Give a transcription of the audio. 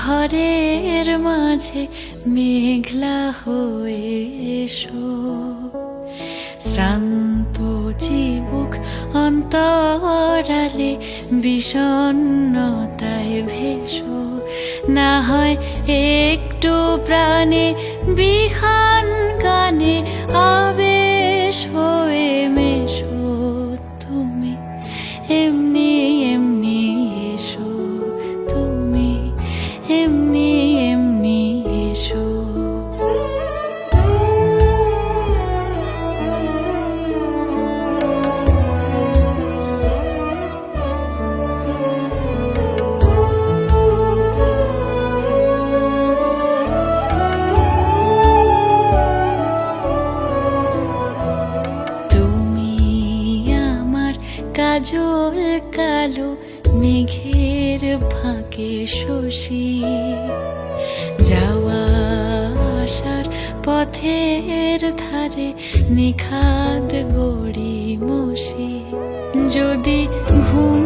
ঘরের মাঝে মেঘলা হয়ে এসো। শ্রান্ত চিবুক অন্তরালে বিষণ্ণতায় ভেসো, না হয় একটু প্রাণে বিহান গানে আবেশ হয়ে মেশো। তুমি এমনি এমনি এসো, তুমি এমনি এমনি এসো। কাজল কালো মেঘের ফাঁকে শশী, যাওয়া আসার পথের ধারে নিখাদ গড়ি মশি। যদি ঘুম